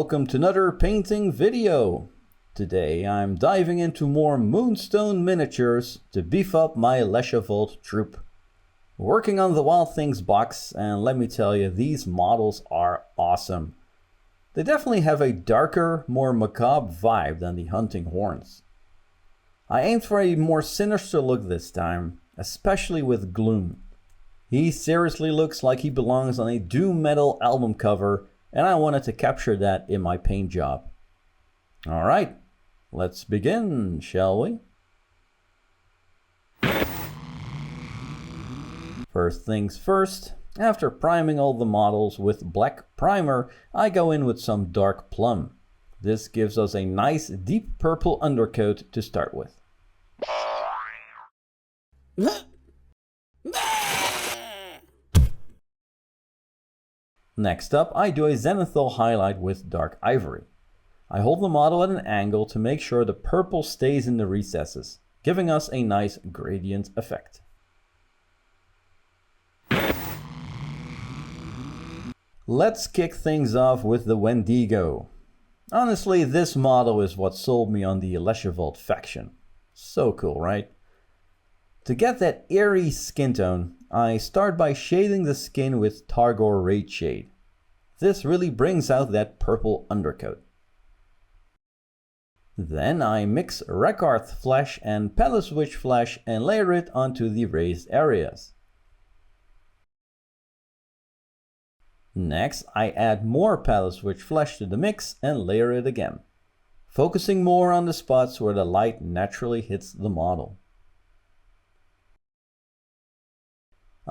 welcome to another painting video. Today I'm diving into more Moonstone miniatures to beef up my Leshavult troop. Working on the Wild Things box, and let me tell you, these models are awesome. They definitely have a darker, more macabre vibe than the hunting horns. I aimed for a more sinister look this time, especially with Gloom. He seriously looks like he belongs on a doom metal album cover, and I wanted to capture that in my paint job. Alright, let's begin, shall we? First things first, after priming all the models with black primer, I go in with some dark plum. This gives us a nice deep purple undercoat to start with. Next up, I do a zenithal highlight with dark ivory. I hold the model at an angle to make sure the purple stays in the recesses, giving us a nice gradient effect. Let's kick things off with the Wendigo. Honestly, this model is what sold me on the Leshavult faction. So cool, right? To get that eerie skin tone, I start by shading the skin with Targor Raid Shade. This really brings out that purple undercoat. Then I mix Rakarth flesh and Palace Witch flesh and layer it onto the raised areas. Next, I add more Palace Witch flesh to the mix and layer it again, focusing more on the spots where the light naturally hits the model.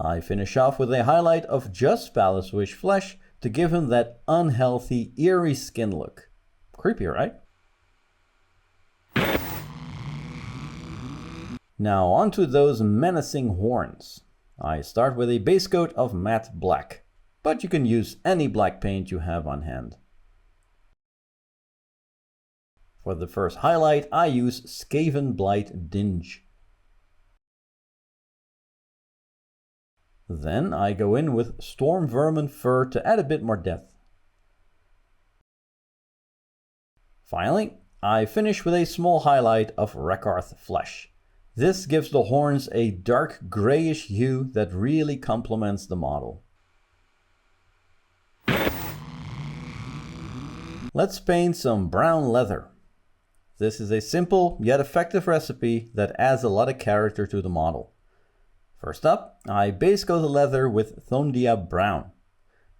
I finish off with a highlight of just Palace Witch flesh to give him that unhealthy, eerie skin look. Creepy, right? Now onto those menacing horns. I start with a base coat of matte black, but you can use any black paint you have on hand. For the first highlight, I use Skaven Blight Dinge. Then I go in with Storm Vermin Fur to add a bit more depth. Finally, I finish with a small highlight of Rakarth flesh. This gives the horns a dark grayish hue that really complements the model. Let's paint some brown leather. This is a simple yet effective recipe that adds a lot of character to the model. First up, I base coat the leather with Thondia Brown.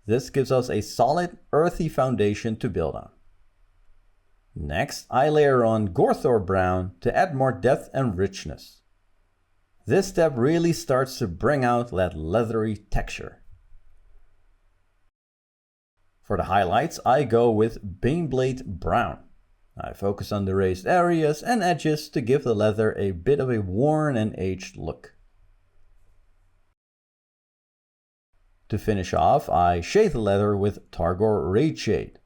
This gives us a solid, earthy foundation to build on. Next, I layer on Gorthor Brown to add more depth and richness. This step really starts to bring out that leathery texture. For the highlights, I go with Baneblade Brown. I focus on the raised areas and edges to give the leather a bit of a worn and aged look. To finish off, I shade the leather with Targor Raid Shade.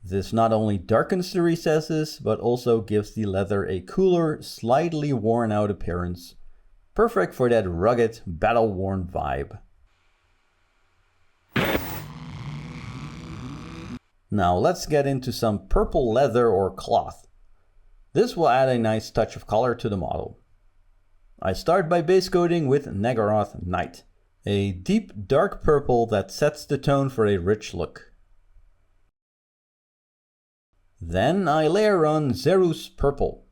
This not only darkens the recesses, but also gives the leather a cooler, slightly worn out appearance. Perfect for that rugged, battle-worn vibe. Now let's get into some purple leather or cloth. This will add a nice touch of color to the model. I start by base coating with Nagaroth Night, a deep dark purple that sets the tone for a rich look. Then I layer on Zerus Purple.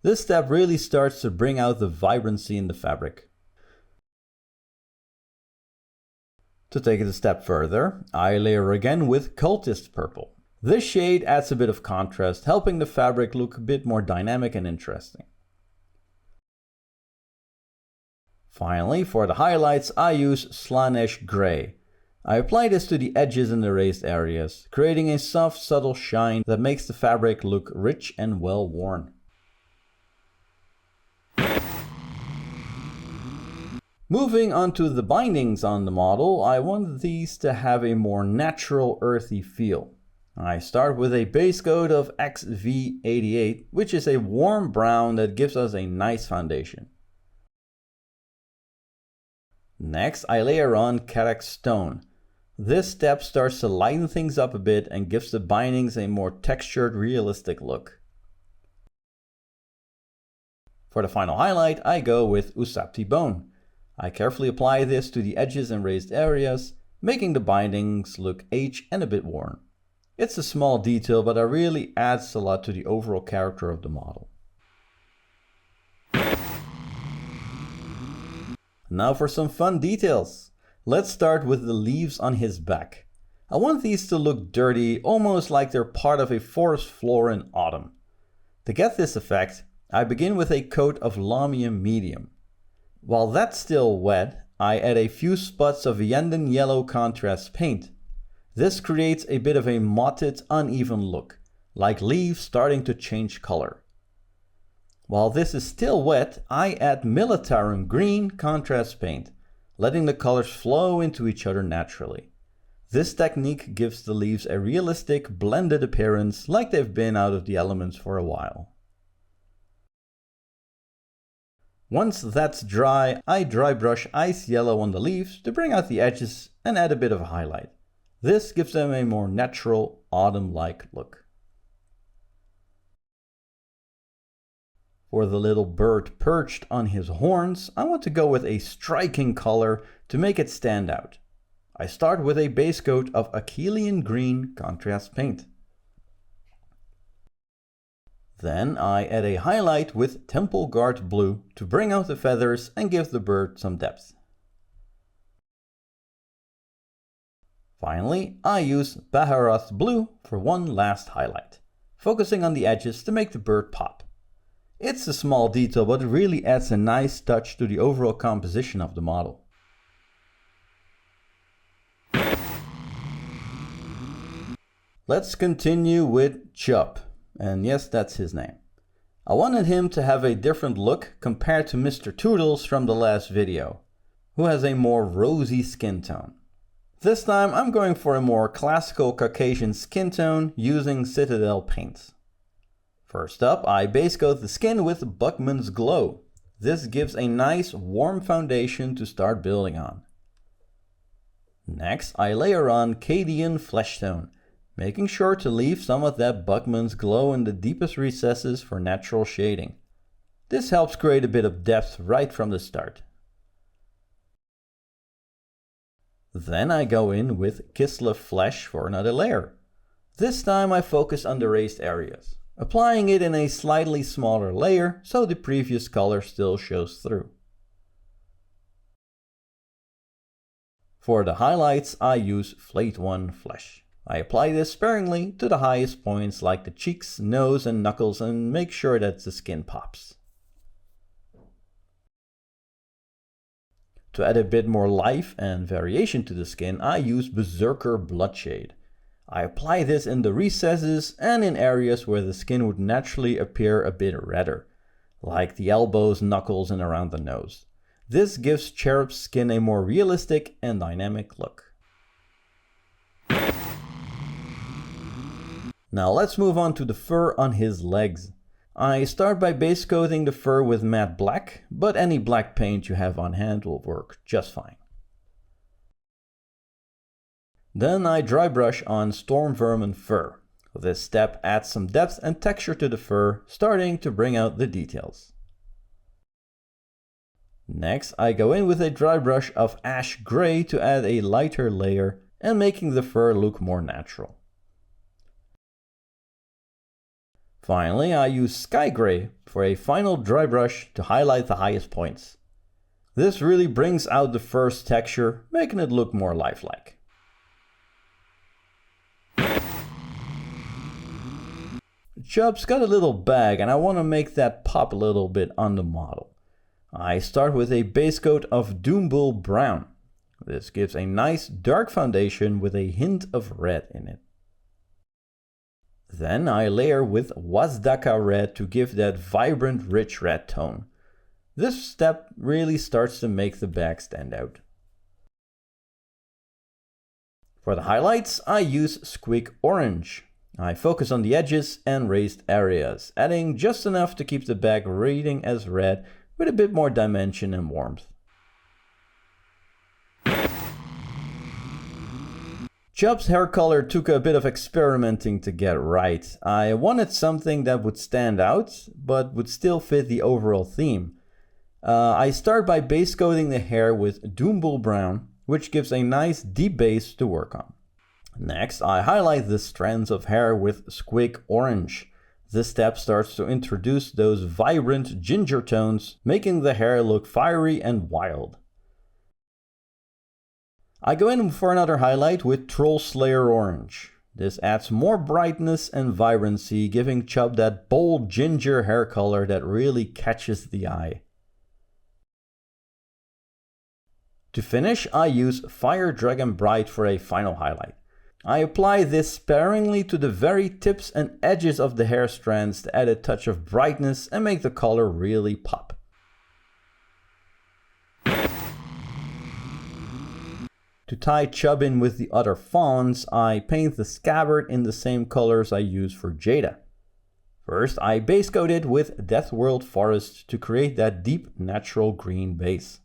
This step really starts to bring out the vibrancy in the fabric. To take it a step further, I layer again with Cultist Purple. This shade adds a bit of contrast, helping the fabric look a bit more dynamic and interesting. Finally, for the highlights, I use Slanesh Grey. I apply this to the edges and the raised areas, creating a soft, subtle shine that makes the fabric look rich and well worn. Moving on to the bindings on the model, I want these to have a more natural, earthy feel. I start with a base coat of XV88, which is a warm brown that gives us a nice foundation. Next, I layer on Cadian Stone. This step starts to lighten things up a bit and gives the bindings a more textured, realistic look. For the final highlight, I go with Ushabti Bone. I carefully apply this to the edges and raised areas, making the bindings look aged and a bit worn. It's a small detail, but it really adds a lot to the overall character of the model. Now for some fun details. Let's start with the leaves on his back. I want these to look dirty, almost like they're part of a forest floor in autumn. To get this effect, I begin with a coat of Lamium Medium. While that's still wet, I add a few spots of Yenden Yellow contrast paint. This creates a bit of a mottled, uneven look, like leaves starting to change color. While this is still wet, I add Militarum Green contrast paint, letting the colors flow into each other naturally. This technique gives the leaves a realistic, blended appearance, like they've been out of the elements for a while. Once that's dry, I dry brush ice yellow on the leaves to bring out the edges and add a bit of a highlight. This gives them a more natural, autumn-like look. For the little bird perched on his horns, I want to go with a striking color to make it stand out. I start with a base coat of Akhelian Green contrast paint. Then I add a highlight with Temple Guard Blue to bring out the feathers and give the bird some depth. Finally, I use Baharroth Blue for one last highlight, focusing on the edges to make the bird pop. It's a small detail, but it really adds a nice touch to the overall composition of the model. Let's continue with Chub, and yes, that's his name. I wanted him to have a different look compared to Mr. Toodles from the last video, who has a more rosy skin tone. This time I'm going for a more classical Caucasian skin tone using Citadel paints. First up, I base coat the skin with Bugman's Glow. This gives a nice warm foundation to start building on. Next, I layer on Cadian Fleshtone, making sure to leave some of that Bugman's Glow in the deepest recesses for natural shading. This helps create a bit of depth right from the start. Then I go in with Kislev Flesh for another layer. This time I focus on the raised areas, applying it in a slightly smaller layer so the previous color still shows through. For the highlights, I use Flayed One Flesh. I apply this sparingly to the highest points like the cheeks, nose and knuckles and make sure that the skin pops. To add a bit more life and variation to the skin, I use Berserker Bloodshade. I apply this in the recesses and in areas where the skin would naturally appear a bit redder, like the elbows, knuckles and around the nose. This gives Cherub's skin a more realistic and dynamic look. Now let's move on to the fur on his legs. I start by base coating the fur with matte black, but any black paint you have on hand will work just fine. Then I dry brush on Storm Vermin fur. This step adds some depth and texture to the fur, starting to bring out the details. Next, I go in with a dry brush of Ash Gray to add a lighter layer and making the fur look more natural. Finally, I use Sky Gray for a final dry brush to highlight the highest points. This really brings out the fur's texture, making it look more lifelike. Chub's got a little bag and I want to make that pop a little bit on the model. I start with a base coat of Baneblade Brown. This gives a nice dark foundation with a hint of red in it. Then I layer with Wazdaka Red to give that vibrant rich red tone. This step really starts to make the bag stand out. For the highlights, I use Squeak Orange. I focus on the edges and raised areas, adding just enough to keep the bag reading as red with a bit more dimension and warmth. Chub's hair color took a bit of experimenting to get right. I wanted something that would stand out, but would still fit the overall theme. I start by base coating the hair with Doombull Brown, which gives a nice deep base to work on. Next, I highlight the strands of hair with Squig Orange. This step starts to introduce those vibrant ginger tones, making the hair look fiery and wild. I go in for another highlight with Troll Slayer Orange. This adds more brightness and vibrancy, giving Chub that bold ginger hair color that really catches the eye. To finish, I use Fire Dragon Bright for a final highlight. I apply this sparingly to the very tips and edges of the hair strands to add a touch of brightness and make the color really pop. To tie Chub in with the other fauns, I paint the scabbard in the same colors I use for Jada. First, I base coat it with Deathworld Forest to create that deep natural green base.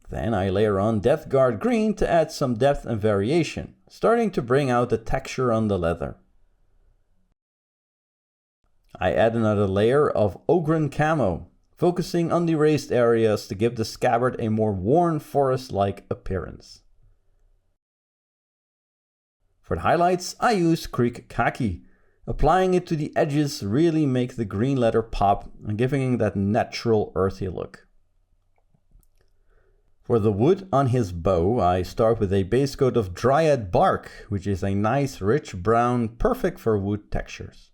Then I layer on Deathguard Green to add some depth and variation, starting to bring out the texture on the leather. I add another layer of Ogren Camo, focusing on the raised areas to give the scabbard a more worn forest-like appearance. For the highlights, I use Creek Khaki. Applying it to the edges really make the green leather pop and giving it that natural earthy look. For the wood on his bow, I start with a base coat of Dryad Bark, which is a nice rich brown, perfect for wood textures.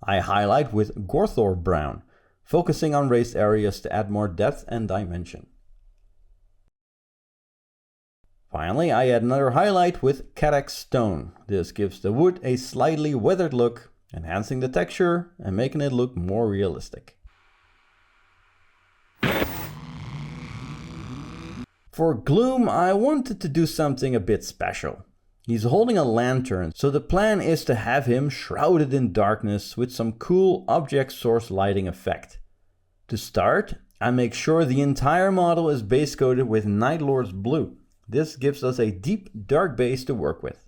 I highlight with Gorthor Brown, focusing on raised areas to add more depth and dimension. Finally, I add another highlight with Cadex Stone. This gives the wood a slightly weathered look, enhancing the texture and making it look more realistic. For Gloom, I wanted to do something a bit special. He's holding a lantern, so the plan is to have him shrouded in darkness with some cool object source lighting effect. To start, I make sure the entire model is base coated with Night Lord's Blue. This gives us a deep, dark base to work with.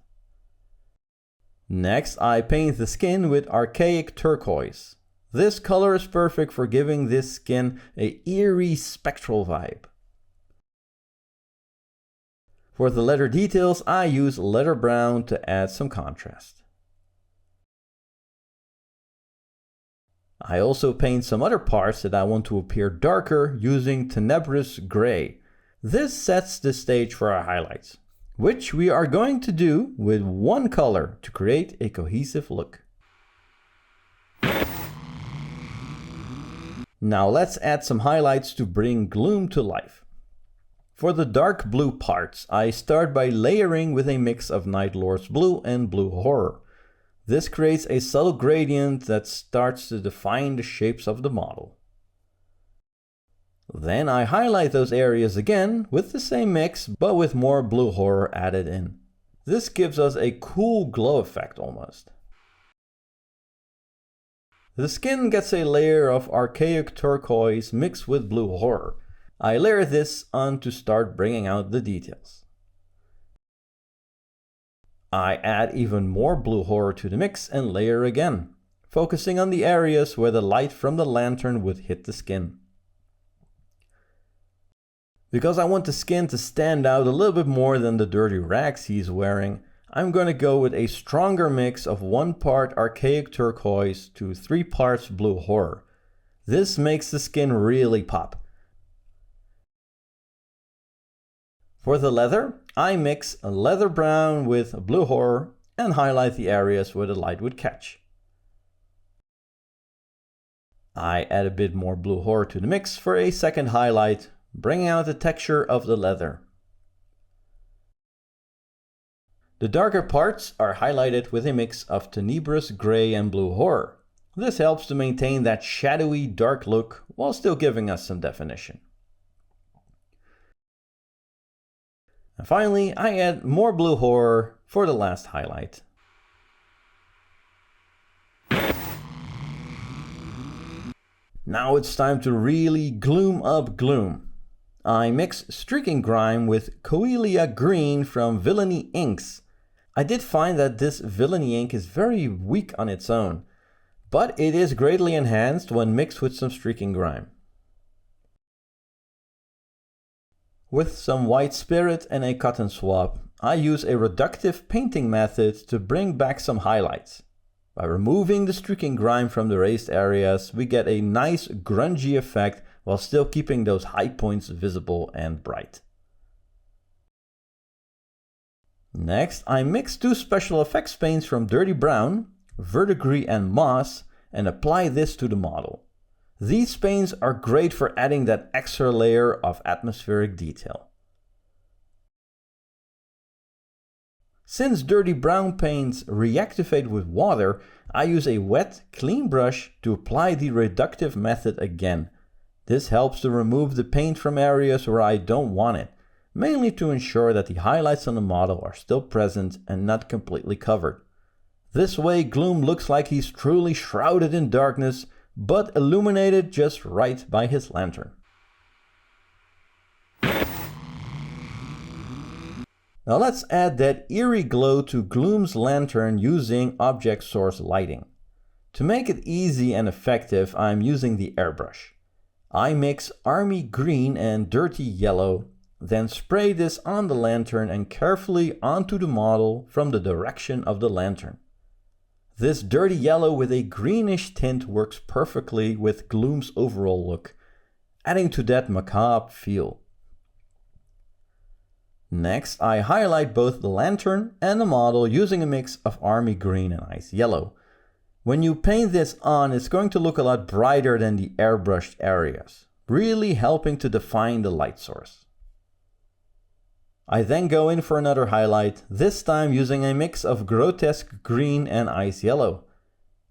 Next, I paint the skin with Archaic Turquoise. This color is perfect for giving this skin an eerie, spectral vibe. For the leather details, I use leather brown to add some contrast. I also paint some other parts that I want to appear darker using Tenebrous Gray. This sets the stage for our highlights, which we are going to do with one color to create a cohesive look. Now let's add some highlights to bring Gloom to life. For the dark blue parts, I start by layering with a mix of Night Lord's Blue and Blue Horror. This creates a subtle gradient that starts to define the shapes of the model. Then I highlight those areas again with the same mix, but with more Blue Horror added in. This gives us a cool glow effect almost. The skin gets a layer of Archaic Turquoise mixed with Blue Horror. I layer this on to start bringing out the details. I add even more Blue Horror to the mix and layer again, focusing on the areas where the light from the lantern would hit the skin. Because I want the skin to stand out a little bit more than the dirty rags he's wearing, I'm going to go with a stronger mix of 1 part Archaic Turquoise to 3 parts Blue Horror. This makes the skin really pop. For the leather, I mix a leather brown with Blue Horror and highlight the areas where the light would catch. I add a bit more Blue Horror to the mix for a second highlight, bringing out the texture of the leather. The darker parts are highlighted with a mix of Tenebrous Gray and Blue Horror. This helps to maintain that shadowy dark look while still giving us some definition. And finally, I add more Blue Horror for the last highlight. Now it's time to really gloom up Gloom. I mix Streaking Grime with Coelia Green from Villainy inks. I did find that this Villainy ink is very weak on its own, but it is greatly enhanced when mixed with some Streaking Grime. With some White Spirit and a cotton swab, I use a reductive painting method to bring back some highlights. By removing the Streaking Grime from the raised areas, we get a nice grungy effect while still keeping those high points visible and bright. Next, I mix two special effects paints from Dirty Brown, Verdigris and Moss, and apply this to the model. These paints are great for adding that extra layer of atmospheric detail. Since Dirty Brown paints reactivate with water, I use a wet, clean brush to apply the reductive method again. This helps to remove the paint from areas where I don't want it, mainly to ensure that the highlights on the model are still present and not completely covered. This way Gloom looks like he's truly shrouded in darkness, but illuminated just right by his lantern. Now let's add that eerie glow to Gloom's lantern using object source lighting. To make it easy and effective, I'm using the airbrush. I mix army green and dirty yellow, then spray this on the lantern and carefully onto the model from the direction of the lantern. This dirty yellow with a greenish tint works perfectly with Gloom's overall look, adding to that macabre feel. Next, I highlight both the lantern and the model using a mix of army green and ice yellow. When you paint this on, it's going to look a lot brighter than the airbrushed areas, really helping to define the light source. I then go in for another highlight, this time using a mix of grotesque green and ice yellow.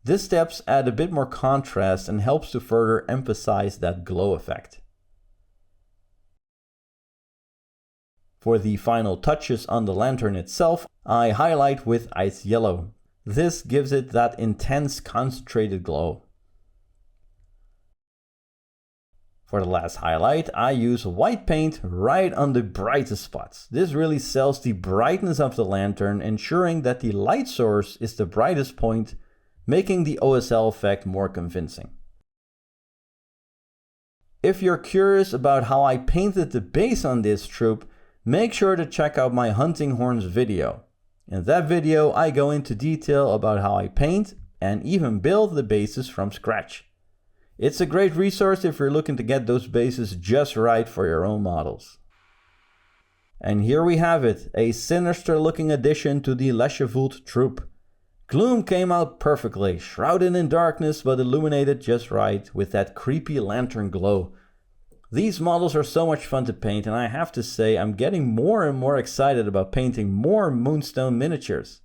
This steps add a bit more contrast and helps to further emphasize that glow effect. For the final touches on the lantern itself, I highlight with ice yellow. This gives it that intense concentrated glow. For the last highlight, I use white paint right on the brightest spots. This really sells the brightness of the lantern, ensuring that the light source is the brightest point, making the OSL effect more convincing. If you're curious about how I painted the base on this troop, make sure to check out my Hunting Horns video. In that video, I go into detail about how I paint and even build the bases from scratch. It's a great resource if you're looking to get those bases just right for your own models. And here we have it, a sinister looking addition to the Leshavult troop. Gloom came out perfectly, shrouded in darkness but illuminated just right with that creepy lantern glow. These models are so much fun to paint, and I have to say I'm getting more and more excited about painting more Moonstone miniatures.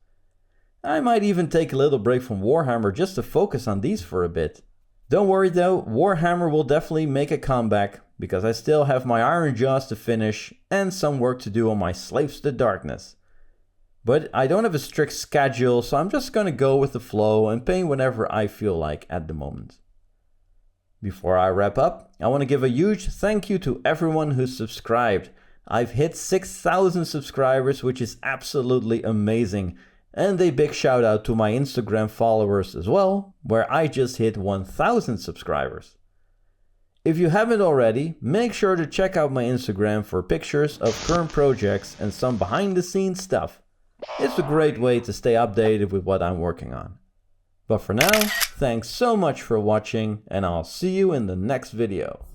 I might even take a little break from Warhammer just to focus on these for a bit. Don't worry though, Warhammer will definitely make a comeback, because I still have my Iron Jaws to finish and some work to do on my Slaves to the Darkness. But I don't have a strict schedule, so I'm just gonna go with the flow and paint whenever I feel like at the moment. Before I wrap up, I want to give a huge thank you to everyone who's subscribed. I've hit 6,000 subscribers, which is absolutely amazing. And a big shout out to my Instagram followers as well, where I just hit 1,000 subscribers. If you haven't already, make sure to check out my Instagram for pictures of current projects and some behind the scenes stuff. It's a great way to stay updated with what I'm working on. But for now, thanks so much for watching, and I'll see you in the next video.